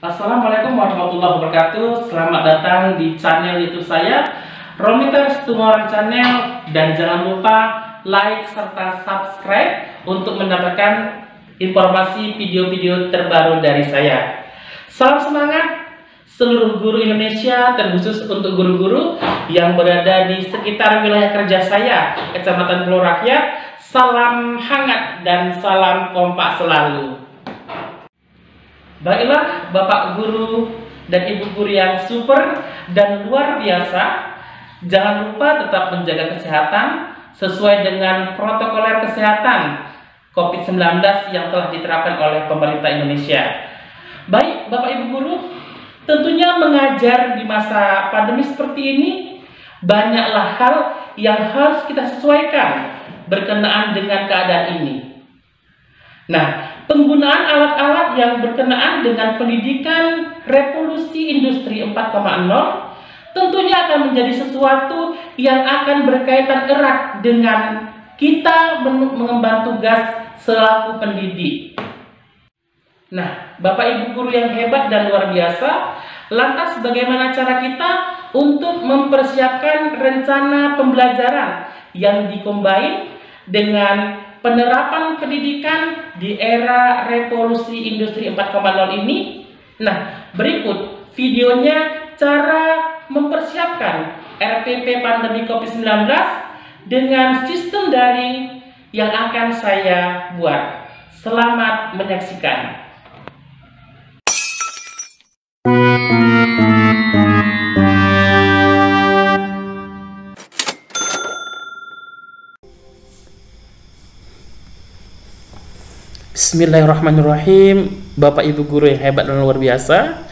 Assalamualaikum warahmatullahi wabarakatuh. Selamat datang di channel YouTube saya, Romiters Tumoran Channel, dan jangan lupa like serta subscribe untuk mendapatkan informasi video-video terbaru dari saya. Salam semangat seluruh guru Indonesia, terkhusus untuk guru-guru yang berada di sekitar wilayah kerja saya, Kecamatan Pulau Rakyat. Salam hangat dan salam kompak selalu. Baiklah Bapak Guru dan Ibu Guru yang super dan luar biasa, jangan lupa tetap menjaga kesehatan sesuai dengan protokoler kesehatan COVID-19 yang telah diterapkan oleh pemerintah Indonesia. Baik Bapak Ibu Guru, tentunya mengajar di masa pandemi seperti ini banyaklah hal yang harus kita sesuaikan berkenaan dengan keadaan ini. Nah, penggunaan alat-alat yang berkenaan dengan pendidikan revolusi industri 4.0 tentunya akan menjadi sesuatu yang akan berkaitan erat dengan kita mengemban tugas selaku pendidik. Nah, Bapak Ibu Guru yang hebat dan luar biasa, lantas bagaimana cara kita untuk mempersiapkan rencana pembelajaran yang dikombin dengan penerapan pendidikan di era revolusi industri 4.0 ini? Nah, berikut videonya cara mempersiapkan RPP pandemi COVID-19 dengan sistem daring yang akan saya buat. Selamat menyaksikan. Bismillahirrahmanirrahim. Bapak Ibu Guru yang hebat dan luar biasa,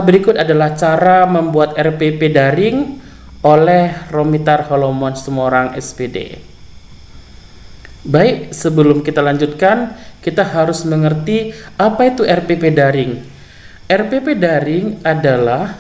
berikut adalah cara membuat RPP daring oleh Romitar Holomon Sumorang SPD. Baik, sebelum kita lanjutkan, kita harus mengerti apa itu RPP daring. RPP daring adalah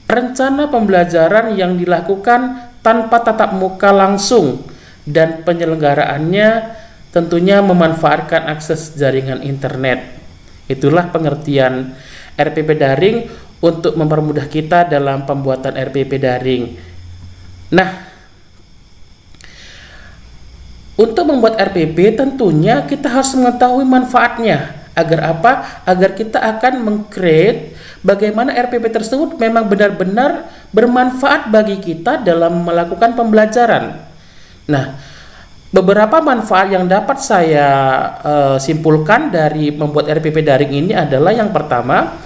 rencana pembelajaran yang dilakukan tanpa tatap muka langsung dan penyelenggaraannya tentunya memanfaatkan akses jaringan internet. Itulah pengertian RPP daring untuk mempermudah kita dalam pembuatan RPP daring. Nah, untuk membuat RPP tentunya kita harus mengetahui manfaatnya. Agar apa? Agar kita akan meng-create bagaimana RPP tersebut memang benar-benar bermanfaat bagi kita dalam melakukan pembelajaran. Nah, beberapa manfaat yang dapat saya simpulkan dari membuat RPP daring ini adalah yang pertama,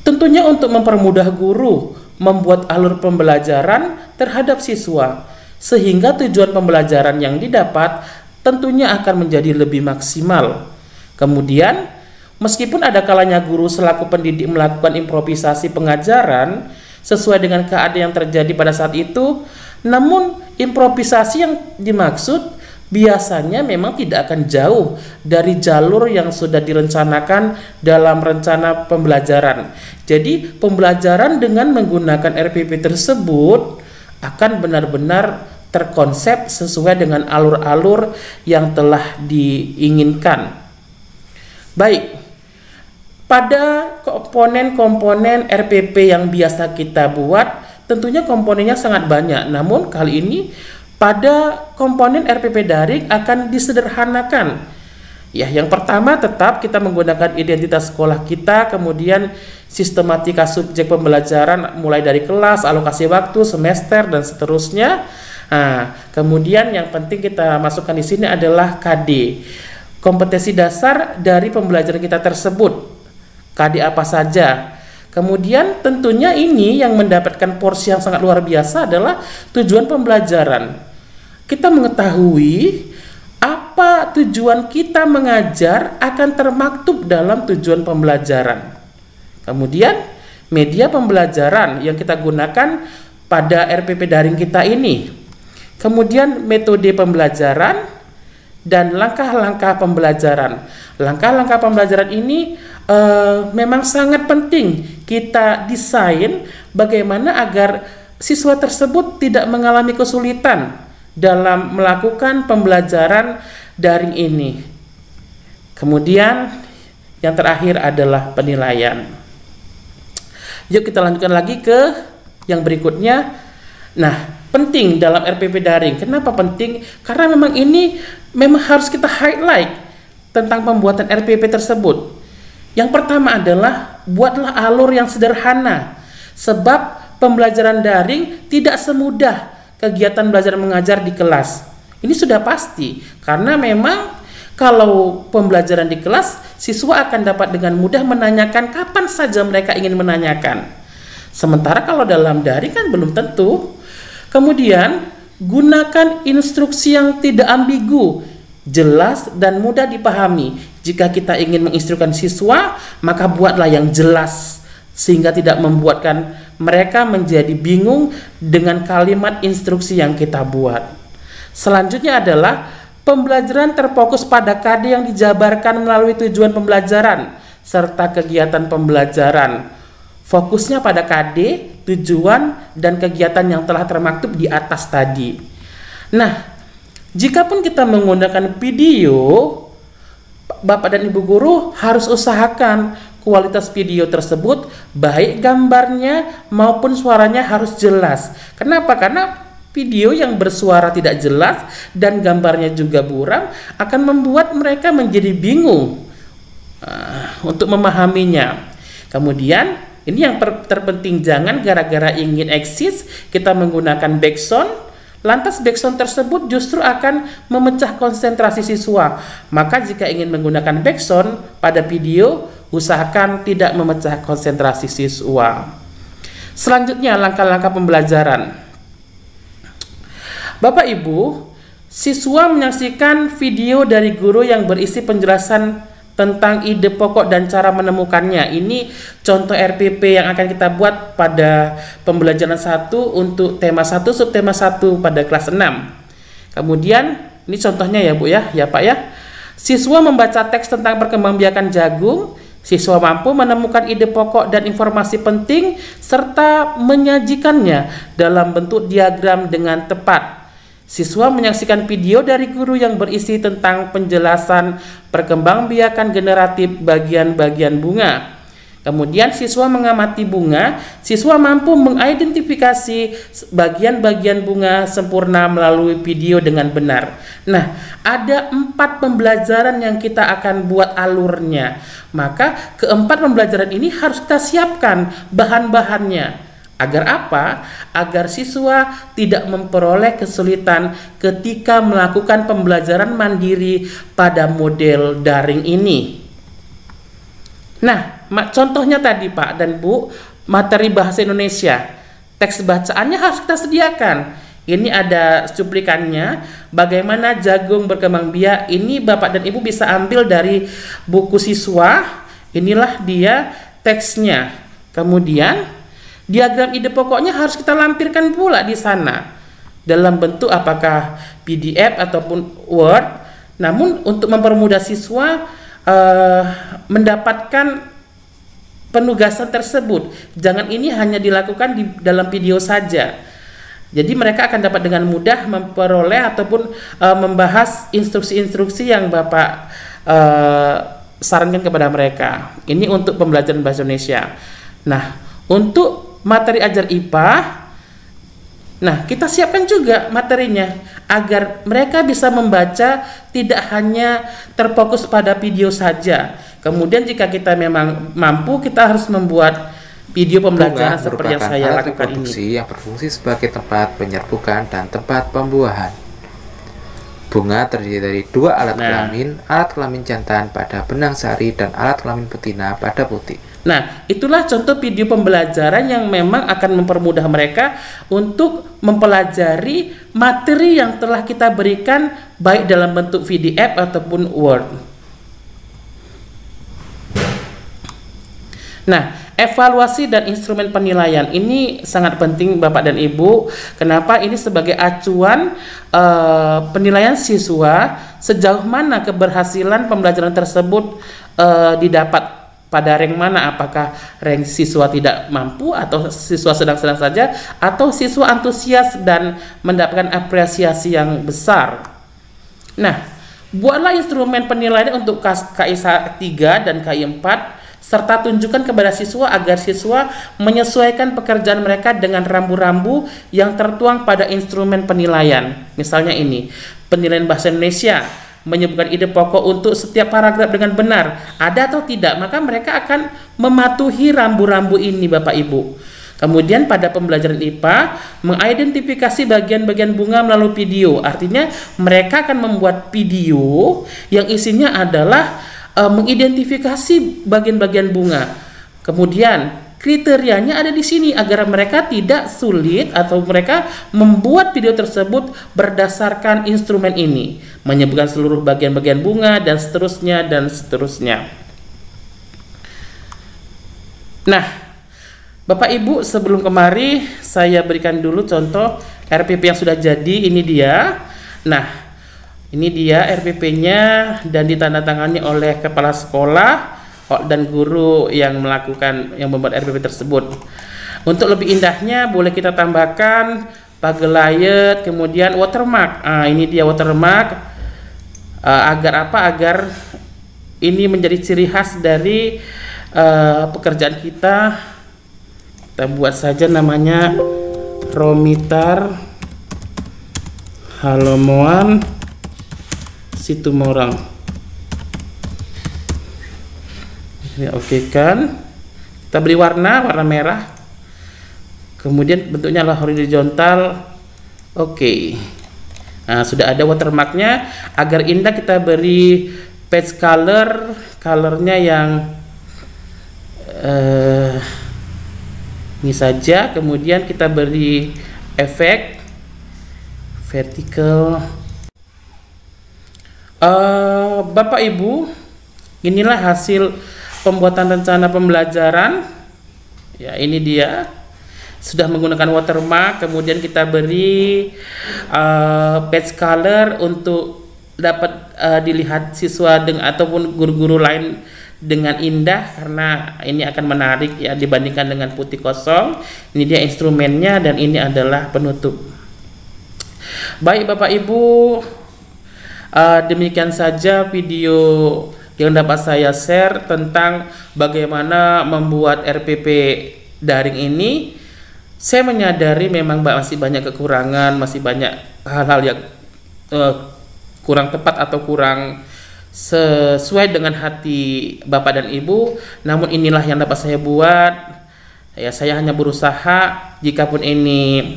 tentunya untuk mempermudah guru membuat alur pembelajaran terhadap siswa, sehingga tujuan pembelajaran yang didapat tentunya akan menjadi lebih maksimal. Kemudian, meskipun ada kalanya guru selaku pendidik melakukan improvisasi pengajaran sesuai dengan keadaan yang terjadi pada saat itu, namun improvisasi yang dimaksud biasanya memang tidak akan jauh dari jalur yang sudah direncanakan dalam rencana pembelajaran. Jadi pembelajaran dengan menggunakan RPP tersebut akan benar-benar terkonsep sesuai dengan alur-alur yang telah diinginkan. Baik, pada komponen-komponen RPP yang biasa kita buat, tentunya komponennya sangat banyak. Namun kali ini pada komponen RPP daring akan disederhanakan. Ya, yang pertama tetap kita menggunakan identitas sekolah kita, kemudian sistematika subjek pembelajaran mulai dari kelas, alokasi waktu, semester, dan seterusnya. Nah, kemudian yang penting kita masukkan di sini adalah KD. Kompetensi dasar dari pembelajaran kita tersebut. KD apa saja. Kemudian tentunya ini yang mendapatkan porsi yang sangat luar biasa adalah tujuan pembelajaran. Kita mengetahui apa tujuan kita mengajar akan termaktub dalam tujuan pembelajaran. Kemudian media pembelajaran yang kita gunakan pada RPP daring kita ini. Kemudian metode pembelajaran dan langkah-langkah pembelajaran. Langkah-langkah pembelajaran ini memang sangat penting kita desain bagaimana agar siswa tersebut tidak mengalami kesulitan dalam melakukan pembelajaran daring ini. Kemudian yang terakhir adalah penilaian. Yuk kita lanjutkan lagi ke yang berikutnya. Nah, penting dalam RPP daring. Kenapa penting? Karena memang ini memang harus kita highlight tentang pembuatan RPP tersebut. Yang pertama adalah buatlah alur yang sederhana. Sebab pembelajaran daring tidak semudah kegiatan belajar mengajar di kelas. Ini sudah pasti, karena memang kalau pembelajaran di kelas, siswa akan dapat dengan mudah menanyakan kapan saja mereka ingin menanyakan. Sementara kalau dalam daring kan belum tentu. Kemudian, gunakan instruksi yang tidak ambigu, jelas dan mudah dipahami. Jika kita ingin menginstruksikan siswa, maka buatlah yang jelas, sehingga tidak membuatkan mereka menjadi bingung dengan kalimat instruksi yang kita buat. Selanjutnya adalah pembelajaran terfokus pada KD yang dijabarkan melalui tujuan pembelajaran serta kegiatan pembelajaran. Fokusnya pada KD, tujuan, dan kegiatan yang telah termaktub di atas tadi. Nah, jikapun kita menggunakan video, Bapak dan Ibu guru harus usahakan kualitas video tersebut, baik gambarnya maupun suaranya harus jelas. Kenapa? Karena video yang bersuara tidak jelas dan gambarnya juga buram akan membuat mereka menjadi bingung untuk memahaminya. Kemudian ini yang terpenting, jangan gara-gara ingin eksis kita menggunakan backsound, lantas backsound tersebut justru akan memecah konsentrasi siswa. Maka jika ingin menggunakan backsound pada video, usahakan tidak memecah konsentrasi siswa. Selanjutnya langkah-langkah pembelajaran. Bapak Ibu, siswa menyaksikan video dari guru yang berisi penjelasan tentang ide pokok dan cara menemukannya. Ini contoh RPP yang akan kita buat pada pembelajaran 1 untuk tema 1, subtema 1 pada kelas 6. Kemudian, ini contohnya ya Bu ya, Pak ya. Siswa membaca teks tentang perkembangbiakan jagung. Siswa mampu menemukan ide pokok dan informasi penting serta menyajikannya dalam bentuk diagram dengan tepat. Siswa menyaksikan video dari guru yang berisi tentang penjelasan perkembangbiakan generatif bagian-bagian bunga. Kemudian siswa mengamati bunga. Siswa mampu mengidentifikasi bagian-bagian bunga sempurna melalui video dengan benar. Nah, ada 4 pembelajaran yang kita akan buat alurnya. Maka keempat pembelajaran ini harus kita siapkan bahan-bahannya. Agar apa? Agar siswa tidak memperoleh kesulitan ketika melakukan pembelajaran mandiri pada model daring ini. Nah, contohnya tadi Pak dan Bu, materi bahasa Indonesia. Teks bacaannya harus kita sediakan. Ini ada cuplikannya, bagaimana jagung berkembang biak. Ini Bapak dan Ibu bisa ambil dari buku siswa. Inilah dia teksnya. Kemudian diagram ide pokoknya harus kita lampirkan pula di sana dalam bentuk apakah PDF ataupun Word. Namun untuk mempermudah siswa mendapatkan penugasan tersebut, jangan ini hanya dilakukan di dalam video saja. Jadi mereka akan dapat dengan mudah memperoleh ataupun membahas instruksi-instruksi yang Bapak sarankan kepada mereka. Ini untuk pembelajaran bahasa Indonesia. Nah, untuk materi ajar IPA, nah kita siapkan juga materinya agar mereka bisa membaca tidak hanya terfokus pada video saja. Kemudian jika kita memang mampu, kita harus membuat video pembelajaran seperti yang saya lakukan ini. Yang berfungsi sebagai tempat penyerbukan dan tempat pembuahan. Bunga terdiri dari 2 alat kelamin jantan pada benang sari dan alat kelamin betina pada putih. Nah, itulah contoh video pembelajaran yang memang akan mempermudah mereka untuk mempelajari materi yang telah kita berikan baik dalam bentuk PDF ataupun Word. Nah, evaluasi dan instrumen penilaian ini sangat penting Bapak dan Ibu. Kenapa? Ini sebagai acuan penilaian siswa sejauh mana keberhasilan pembelajaran tersebut didapat pada rank mana, apakah rank siswa tidak mampu atau siswa sedang-sedang saja atau siswa antusias dan mendapatkan apresiasi yang besar. Nah, Buatlah instrumen penilaian untuk KI 3 dan KI 4 serta tunjukkan kepada siswa agar siswa menyesuaikan pekerjaan mereka dengan rambu-rambu yang tertuang pada instrumen penilaian. Misalnya ini, penilaian bahasa Indonesia menyebutkan ide pokok untuk setiap paragraf dengan benar, ada atau tidak, maka mereka akan mematuhi rambu-rambu ini Bapak Ibu. Kemudian pada pembelajaran IPA, mengidentifikasi bagian-bagian bunga melalui video. Artinya mereka akan membuat video yang isinya adalah mengidentifikasi bagian-bagian bunga. Kemudian kriterianya ada di sini agar mereka tidak sulit atau mereka membuat video tersebut berdasarkan instrumen ini, menyebutkan seluruh bagian-bagian bunga dan seterusnya dan seterusnya. Nah, Bapak Ibu, sebelum kemari saya berikan dulu contoh RPP yang sudah jadi. Ini dia. Nah, ini dia RPP-nya dan ditandatangani oleh kepala sekolah dan guru yang membuat RPP tersebut. Untuk lebih indahnya boleh kita tambahkan pagelayan, kemudian watermark. Ini dia watermark. Agar apa? Agar ini menjadi ciri khas dari pekerjaan kita. Kita buat saja namanya Romitar Halomoan Situmorang. Ini oke kan? Kita beri warna merah. Kemudian bentuknya adalah horizontal. Oke. Nah, sudah ada watermarknya. Agar indah kita beri page colornya yang ini saja. Kemudian kita beri efek vertical. Bapak Ibu, inilah hasil pembuatan rencana pembelajaran. Ya, ini dia. Sudah menggunakan watermark. Kemudian kita beri page color untuk dapat dilihat siswa ataupun guru-guru lain dengan indah, karena ini akan menarik ya dibandingkan dengan putih kosong. Ini dia instrumennya dan ini adalah penutup. Baik Bapak Ibu, demikian saja video yang dapat saya share tentang bagaimana membuat RPP daring ini. Saya menyadari memang masih banyak kekurangan, masih banyak hal-hal yang kurang tepat atau kurang sesuai dengan hati Bapak dan Ibu. Namun inilah yang dapat saya buat. Ya, saya hanya berusaha. Jikapun ini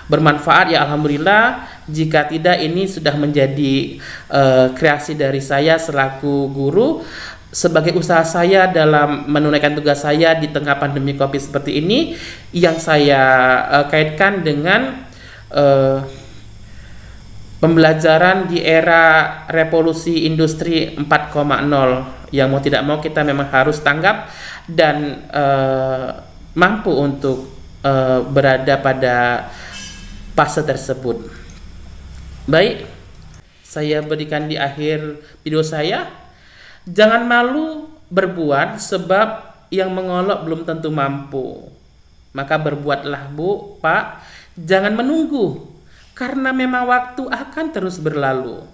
bermanfaat ya alhamdulillah. Jika tidak, ini sudah menjadi kreasi dari saya selaku guru, sebagai usaha saya dalam menunaikan tugas saya di tengah pandemi Covid seperti ini, yang saya kaitkan dengan pembelajaran di era revolusi industri 4.0 yang mau tidak mau kita memang harus tanggap dan mampu untuk berada pada fase tersebut. Baik, saya berikan di akhir video saya. Jangan malu berbuat, sebab yang mengolok belum tentu mampu. Maka berbuatlah Bu, Pak, jangan menunggu, karena memang waktu akan terus berlalu.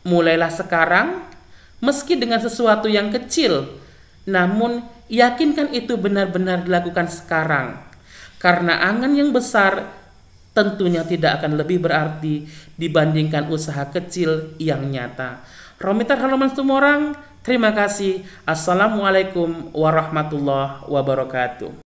Mulailah sekarang, meski dengan sesuatu yang kecil, namun yakinkan itu benar-benar dilakukan sekarang. Karena angan yang besar tentunya tidak akan lebih berarti dibandingkan usaha kecil yang nyata. Romitar Halomoan Situmorang, terima kasih. Assalamualaikum warahmatullahi wabarakatuh.